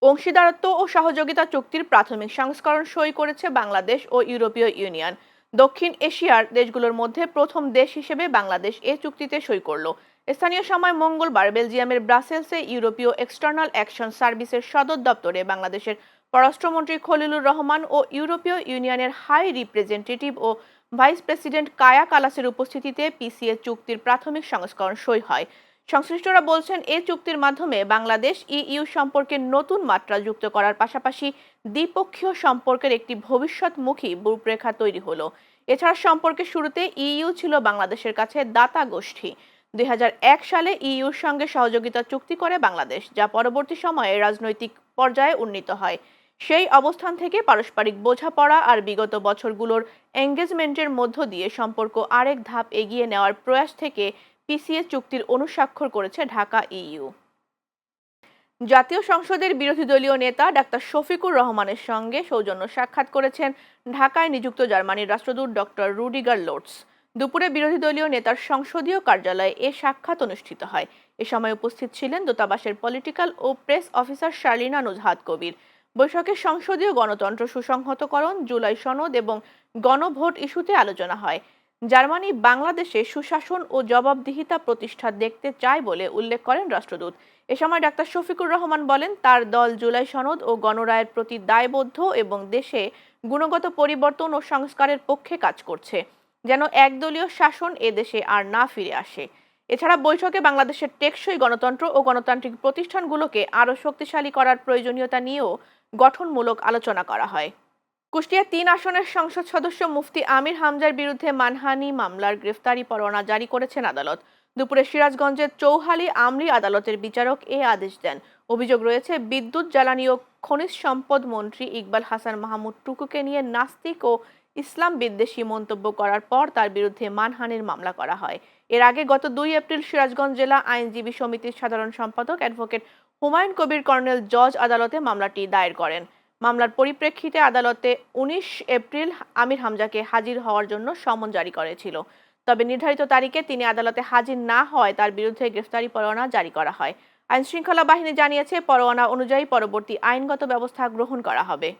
অংশীদারত্ব ও সহযোগিতা চুক্তির প্রাথমিক সংস্করণ সই করেছে বাংলাদেশ ও ইউরোপীয় ইউনিয়ন। দক্ষিণ এশিয়ার দেশগুলোর মধ্যে প্রথম দেশ হিসেবে বাংলাদেশ এ চুক্তিতে সই করল। স্থানীয় সময় মঙ্গলবার বেলজিয়ামের ব্রাসেলসে ইউরোপীয় এক্সটার্নাল অ্যাকশন সার্ভিসের সদর দপ্তরে বাংলাদেশের পররাষ্ট্রমন্ত্রী খলিলুর রহমান ও ইউরোপীয় ইউনিয়নের হাই রিপ্রেজেন্টেটিভ ও ভাইস প্রেসিডেন্ট কায়া কালাসের উপস্থিতিতে পিসিএ চুক্তির প্রাথমিক সংস্করণ সই হয়। সংশ্লিষ্টরা বলছেন, এই চুক্তির মাধ্যমে বাংলাদেশ ইইউ সম্পর্কে নতুন মাত্রা যুক্ত করার পাশাপাশি দ্বিপক্ষীয় সম্পর্কের একটি ভবিষ্যৎমুখী রূপরেখা তৈরি হলো। এছাড়া সম্পর্কের শুরুতে ইইউ ছিল বাংলাদেশের কাছে দাতা গোষ্ঠী। ২০০১ সালে ইইউর সঙ্গে সহযোগিতা চুক্তি করে বাংলাদেশ, যা পরবর্তী সময়ে রাজনৈতিক পর্যায়ে উন্নীত হয়। সেই অবস্থান থেকে পারস্পরিক বোঝাপড়া আর বিগত বছরগুলোর এঙ্গেজমেন্টের মধ্য দিয়ে সম্পর্ক আরেক ধাপ এগিয়ে নেওয়ার প্রয়াস থেকে পিসিএ চুক্তির অনুস্বাক্ষর করেছে ঢাকা ইইউ। জাতীয় সংসদের বিরোধী দলীয় নেতা ডাক্তার শফিকুর রহমানের সঙ্গে সৌজন্য সাক্ষাৎ করেছেন ঢাকায় নিযুক্ত জার্মানির রাষ্ট্রদূত ডক্টর রুডিগার লোটস। দুপুরে বিরোধী দলীয় নেতার সংসদীয় কার্যালয়ে এ সাক্ষাৎ অনুষ্ঠিত হয়। এ সময় উপস্থিত ছিলেন দূতাবাসের পলিটিক্যাল ও প্রেস অফিসার শার্লিনা নুজহাত কবির। বৈঠকে সংসদীয় গণতন্ত্র সুসংহতকরণ, জুলাই সনদ এবং গণভোট ইস্যুতে আলোচনা হয়। জার্মানি বাংলাদেশে সুশাসন ও জবাবদিহিতা প্রতিষ্ঠা দেখতে চায় বলে উল্লেখ করেন রাষ্ট্রদূত। এ সময় ডাক্তার শফিকুর রহমান বলেন, তার দল জুলাই সনদ ও গণরায়ের প্রতি দায়বদ্ধ এবং দেশে গুণগত পরিবর্তন ও সংস্কারের পক্ষে কাজ করছে, যেন একদলীয় শাসন এদেশে আর না ফিরে আসে। এছাড়া বৈঠকে বাংলাদেশের টেকসই গণতন্ত্র ও গণতান্ত্রিক প্রতিষ্ঠানগুলোকে আরও শক্তিশালী করার প্রয়োজনীয়তা নিয়েও গঠনমূলক আলোচনা করা হয়। কুষ্টিয়া ৩ আসনের সংসদ সদস্য মুফতি আমির হামজার বিরুদ্ধে মানহানি মামলার গ্রেফতারি পরোয়ানা জারি করেছেন আদালত। দুপুরে সিরাজগঞ্জের চৌহালি আমলি আদালতের বিচারক এ আদেশ দেন। অভিযোগ রয়েছে, বিদ্যুৎ, জ্বালানি ও খনিজ সম্পদ মন্ত্রী ইকবাল হাসান মাহমুদ টুকুকে নিয়ে নাস্তিক ও ইসলাম বিদ্বেষী মন্তব্য করার পর তার বিরুদ্ধে মানহানির মামলা করা হয়। এর আগে গত ২ এপ্রিল সিরাজগঞ্জ জেলা আইনজীবী সমিতির সাধারণ সম্পাদক অ্যাডভোকেট হুমায়ুন কবির কর্নেল জজ আদালতে মামলাটি দায়ের করেন। মামলার পরিপ্রেক্ষিতে আদালতে ১৯ এপ্রিল আমির হামজাকে হাজির হওয়ার জন্য সমন জারি করেছিল। তবে নির্ধারিত তারিখে তিনি আদালতে হাজির না হওয়ায় তার বিরুদ্ধে গ্রেফতারি পরোয়ানা জারি করা হয়। আইনশৃঙ্খলা বাহিনী জানিয়েছে, পরোয়ানা অনুযায়ী পরবর্তী আইনগত ব্যবস্থা গ্রহণ করা হবে।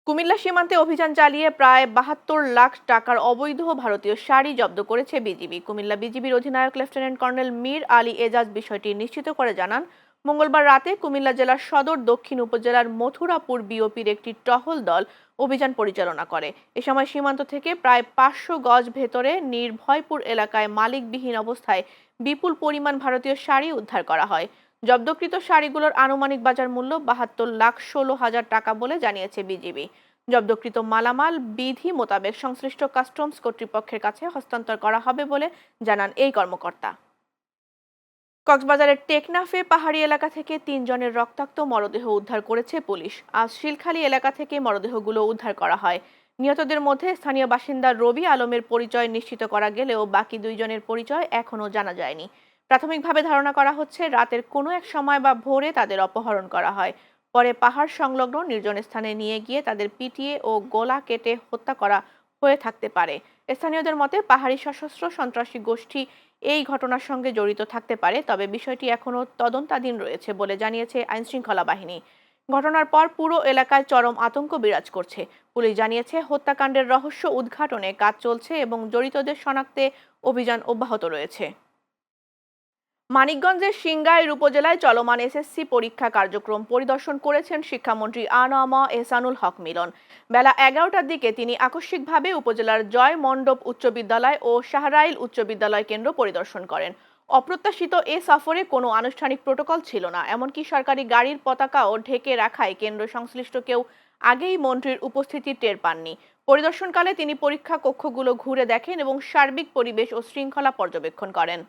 কুমিল্লা সীমান্তে অভিযান চালিয়ে প্রায় ৭২ লাখ টাকার অবৈধ ভারতীয় শাড়ি জব্দ করেছে বিজিবি। কুমিল্লা বিজিবির অধিনায়ক লেফটেন্যান্ট কর্নেল মীর আলী এজাজ বিষয়টি নিশ্চিত করে জানান, মঙ্গলবার রাতে কুমিল্লা জেলার সদর দক্ষিণ উপজেলার মথুরাপুর বিওপির একটি টহল দল অভিযান পরিচালনা করে। এ সময় সীমান্ত থেকে প্রায় ৫০০ গজ ভেতরে নির্ভয়পুর এলাকায় মালিকবিহীন অবস্থায় বিপুল পরিমাণ ভারতীয় শাড়ি উদ্ধার করা হয়। জব্দকৃত শাড়িগুলোর আনুমানিক বাজার মূল্য ৭২,১৬,০০০ টাকা বলে জানিয়েছে বিজিবি। জব্দকৃত মালামাল বিধি মোতাবেক সংশ্লিষ্ট কাস্টমস কর্তৃপক্ষের কাছে হস্তান্তর করা হবে বলে জানান এই কর্মকর্তা। কক্সবাজারের টেকনাফে পাহাড়ি এলাকা থেকে ৩ জনের রক্তাক্ত মরদেহ উদ্ধার করেছে পুলিশ। আজ শিলখালী এলাকা থেকে মরদেহগুলো উদ্ধার করা হয়। নিহতদের মধ্যে স্থানীয় বাসিন্দা রবি আলমের পরিচয় নিশ্চিত করা গেলেও বাকি ২ জনের পরিচয় এখনও জানা যায়নি। প্রাথমিকভাবে ধারণা করা হচ্ছে, রাতের কোনো এক সময় বা ভোরে তাদের অপহরণ করা হয়। পরে পাহাড় সংলগ্ন নির্জন স্থানে নিয়ে গিয়ে তাদের পিটিয়ে ও গলা কেটে হত্যা করা হয়ে থাকতে পারে। স্থানীয়দের মতে, পাহাড়ি সশস্ত্র সন্ত্রাসী গোষ্ঠী এই ঘটনার সঙ্গে জড়িত থাকতে পারে, তবে বিষয়টি এখনও তদন্তাধীন রয়েছে বলে জানিয়েছে আইনশৃঙ্খলা বাহিনী। ঘটনার পর পুরো এলাকায় চরম আতঙ্ক বিরাজ করছে। পুলিশ জানিয়েছে, হত্যাকাণ্ডের রহস্য উদ্ঘাটনে কাজ চলছে এবং জড়িতদের শনাক্তে অভিযান অব্যাহত রয়েছে। মানিকগঞ্জের সিংগাইর উপজেলায় চলমান এসএসসি পরীক্ষা কার্যক্রম পরিদর্শন করেছেন শিক্ষামন্ত্রী আনামা এহসানুল হক মিলন। বেলা ১১টার দিকে তিনি আকস্মিকভাবে উপজেলার জয় মণ্ডপ উচ্চ বিদ্যালয় ও শাহরাইল উচ্চ বিদ্যালয় কেন্দ্র পরিদর্শন করেন। অপ্রত্যাশিত এ সফরে কোনো আনুষ্ঠানিক প্রোটোকল ছিল না, এমনকি সরকারি গাড়ির পতাকাও ঢেকে রাখায় কেন্দ্র সংশ্লিষ্ট কেউ আগেই মন্ত্রীর উপস্থিতি টের পাননি। পরিদর্শনকালে তিনি পরীক্ষা কক্ষগুলো ঘুরে দেখেন এবং সার্বিক পরিবেশ ও শৃঙ্খলা পর্যবেক্ষণ করেন।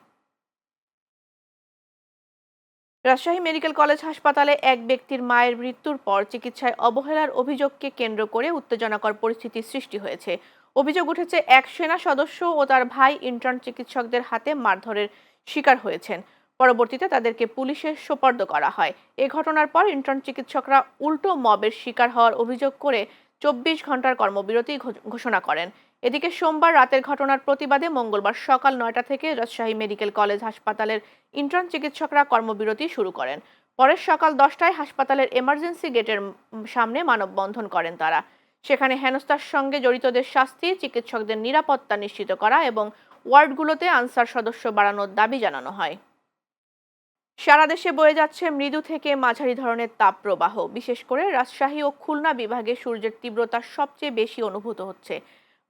রাজশাহী মেডিকেল কলেজ হাসপাতালে এক ব্যক্তির মায়ের মৃত্যুর পর চিকিৎসায় অবহেলার অভিযোগকে কেন্দ্র করে উত্তেজনাকর পরিস্থিতির সৃষ্টি হয়েছে। অভিযোগ উঠেছে, এক সেনা সদস্য ও তার ভাই ইন্টার্ন চিকিৎসকদের হাতে মারধরের শিকার হয়েছেন। পরবর্তীতে তাদেরকে পুলিশের সোপর্দ করা হয়। এ ঘটনার পর ইন্টার্ন চিকিৎসকরা উল্টো মবের শিকার হওয়ার অভিযোগ করে ২৪ ঘন্টার কর্মবিরতি ঘোষণা করেন। এদিকে সোমবার রাতের ঘটনার প্রতিবাদে মঙ্গলবার সকাল ৯টা থেকে রাজশাহী মেডিকেল কলেজ হাসপাতালের ইন্টার্ন চিকিৎসকরা কর্মবিরতি শুরু করেন। পরে সকাল 10টায় হাসপাতালের এমার্জেন্সি গেটের সামনে মানববন্ধন করেন তারা। সেখানে হেনস্থার সঙ্গে জড়িতদের শাস্তি, চিকিৎসকদের নিরাপত্তা নিশ্চিত করা এবং ওয়ার্ডগুলোতে আনসার সদস্য বাড়ানোর দাবি জানানো হয়। সারা দেশে বয়ে যাচ্ছে মৃদু থেকে মাঝারি ধরনের তাপপ্রবাহ। বিশেষ করে রাজশাহী ও খুলনা বিভাগে সূর্যের তীব্রতা সবচেয়ে বেশি অনুভূত হচ্ছে।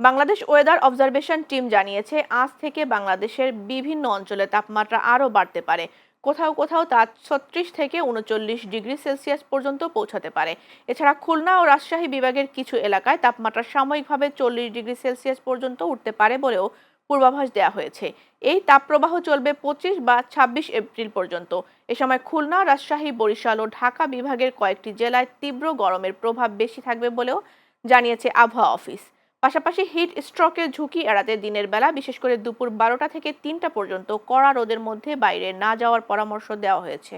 বাংলাদেশ ওয়েদার অবজারভেশন টিম জানিয়েছে, আজ থেকে বাংলাদেশের বিভিন্ন অঞ্চলে তাপমাত্রা আরও বাড়তে পারে। কোথাও কোথাও তা 36 থেকে 39 ডিগ্রি সেলসিয়াস পর্যন্ত পৌঁছাতে পারে। এছাড়া খুলনা ও রাজশাহী বিভাগের কিছু এলাকায় তাপমাত্রা সাময়িকভাবে 40 ডিগ্রি সেলসিয়াস পর্যন্ত উঠতে পারে বলেও পূর্বাভাস দেওয়া হয়েছে। এই তাপপ্রবাহ চলবে 25 বা 26 এপ্রিল পর্যন্ত। এ সময় খুলনা, রাজশাহী, বরিশাল ও ঢাকা বিভাগের কয়েকটি জেলায় তীব্র গরমের প্রভাব বেশি থাকবে বলেও জানিয়েছে আবহাওয়া অফিস। পাশাপাশি হিট স্ট্রোকের ঝুঁকি এড়াতে দিনের বেলা, বিশেষ করে দুপুর 12টা থেকে 3টা পর্যন্ত কড়া রোদের মধ্যে বাইরে না যাওয়ার পরামর্শ দেওয়া হয়েছে।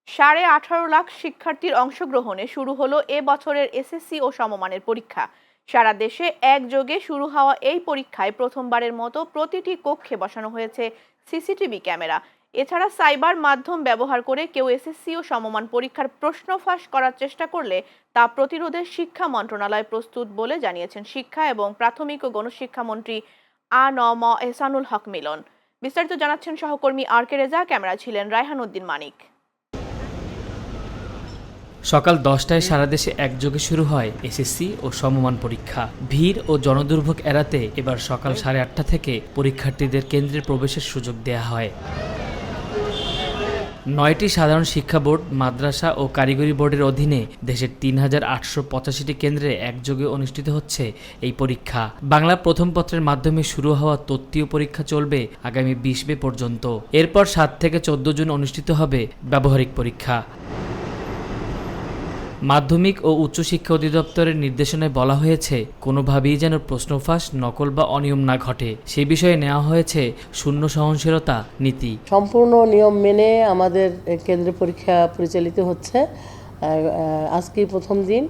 18.5 লাখ শিক্ষার্থীর অংশগ্রহণে শুরু হলো এ বছরের এসএসসি ও সমমানের পরীক্ষা। সারা দেশে একযোগে শুরু হওয়া এই পরীক্ষায় প্রথমবারের মতো প্রতিটি কক্ষে বসানো হয়েছে সিসিটিভি ক্যামেরা। এছাড়া সাইবার মাধ্যম ব্যবহার করে কেউ এসএসসি ও সমমান পরীক্ষার প্রশ্ন ফাঁস করার চেষ্টা করলে তা প্রতিরোধে শিক্ষা মন্ত্রণালয় প্রস্তুত বলে জানিয়েছেন শিক্ষা এবং প্রাথমিক ও গণশিক্ষা মন্ত্রী আ.ন.ম এহসানুল হক মিলন। বিস্তারিত জানাচ্ছেন সহকর্মী আর.কে রেজা, ক্যামেরা ছিলেন রায়হান উদ্দিন মানিক। সকাল 10টায় সারা দেশে একযোগে শুরু হয় এসএসসি ও সমমান পরীক্ষা। ভিড় ও জনদুর্ভোগ এড়াতে এবার সকাল 8:30 থেকে পরীক্ষার্থীদের কেন্দ্রে প্রবেশের সুযোগ দেয়া হয়। 9টি সাধারণ শিক্ষা বোর্ড, মাদ্রাসা ও কারিগরি বোর্ডের অধীনে দেশের 3885টি কেন্দ্রে একযোগে অনুষ্ঠিত হচ্ছে এই পরীক্ষা। বাংলা প্রথম পত্রের মাধ্যমে শুরু হওয়া তত্ত্বীয় পরীক্ষা চলবে আগামী 20 মে পর্যন্ত। এরপর 7 থেকে 14 জুন অনুষ্ঠিত হবে ব্যবহারিক পরীক্ষা। মাধ্যমিক ও উচ্চশিক্ষা অধিদপ্তরের নির্দেশনায় বলা হয়েছে, কোনোভাবেই যেন প্রশ্নফাঁস, নকল বা অনিয়ম না ঘটে, সে বিষয়ে নেওয়া হয়েছে শূন্য সহনশীলতা নীতি। সম্পূর্ণ নিয়ম মেনে আমাদের কেন্দ্রে পরীক্ষা পরিচালিত হচ্ছে। আজকেই প্রথম দিন।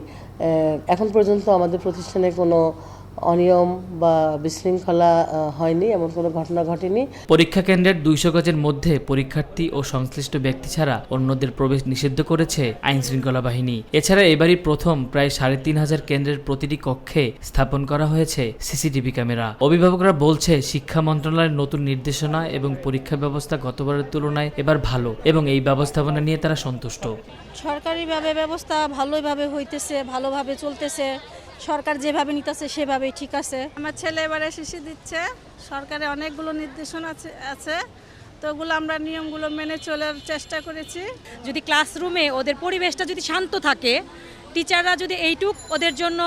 এখন পর্যন্ত আমাদের প্রতিষ্ঠানে কোনো অনিয়ম বা বিশৃঙ্খলা হয়নি, এমন কোনো ঘটনা ঘটেনি। পরীক্ষা কেন্দ্রের 200 গজের মধ্যে পরীক্ষার্থী ও সংশ্লিষ্ট ব্যক্তি ছাড়া অন্যদের প্রবেশ নিষিদ্ধ করেছে আইন শৃঙ্খলা বাহিনী। এছাড়া এবারই প্রথম প্রায় 3500 কেন্দ্রের প্রতিটি কক্ষে স্থাপন করা হয়েছে সিসিটিভি ক্যামেরা। অভিভাবকরা বলছে, শিক্ষা মন্ত্রণালয়ের নতুন নির্দেশনা এবং পরীক্ষা ব্যবস্থা গতবারের তুলনায় এবার ভালো এবং এই ব্যবস্থাপনা নিয়ে তারা সন্তুষ্ট। সরকারিভাবে ব্যবস্থা ভালোভাবে হইতেছে, ভালোভাবে চলতেছে। সরকার যেভাবে নিতেছে সেভাবেই ঠিক আছে। আমার ছেলে এবারে শিশু দিচ্ছে, সরকারে অনেকগুলো নির্দেশনা আছে, তো ওগুলো আমরা নিয়মগুলো মেনে চলার চেষ্টা করেছি। যদি ক্লাসরুমে ওদের পরিবেশটা যদি শান্ত থাকে, টিচাররা যদি এইটুক ওদের জন্য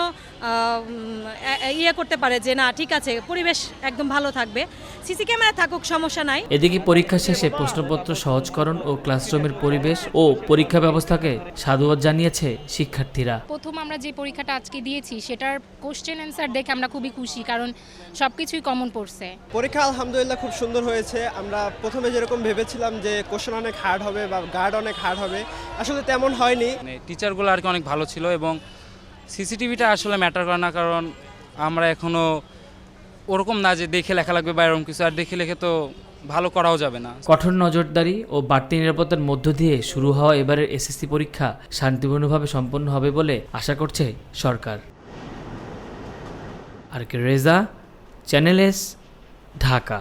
করতে পারে যে না ঠিক আছে, পরিবেশ একদম ভালো থাকবে, সিসি ক্যামেরা থাকুক, সমস্যা নাই। এদিকে পরীক্ষা শেষে প্রশ্নপত্র সহজকরণ ও ক্লাসরুমের পরিবেশ ও পরীক্ষা ব্যবস্থাকে সাধুবাদ জানিয়েছে শিক্ষার্থীরা। প্রথম আমরা যে পরীক্ষাটা আজকে দিয়েছি সেটার কোশ্চেন অ্যান্সার দেখে আমরা খুবই খুশি, কারণ সবকিছুই কমন পড়ছে। পরীক্ষা আলহামদুলিল্লাহ খুব সুন্দর হয়েছে। আমরা প্রথমে যেরকম ভেবেছিলাম যে কোশ্চেন অনেক হার্ড হবে বা গার্ড অনেক হার্ড হবে, আসলে তেমন হয়নি। টিচারগুলো আর কি অনেক ভালো ছিল এবং সিসিটিভিটা আসলে ম্যাটার করে না, কারণ আমরা এখনো ওরকম না যে দেখে লেখা লাগবে বা এরকম কিছু, আর দেখে লেখে তো ভালো করাও যাবে না। কঠোর নজরদারি ও বাড়তি নিরাপত্তার মধ্য দিয়ে শুরু হওয়া এবারের এসএসসি পরীক্ষা শান্তিপূর্ণভাবে সম্পন্ন হবে বলে আশা করছে সরকার। R K Reza, channel S, Dhaka.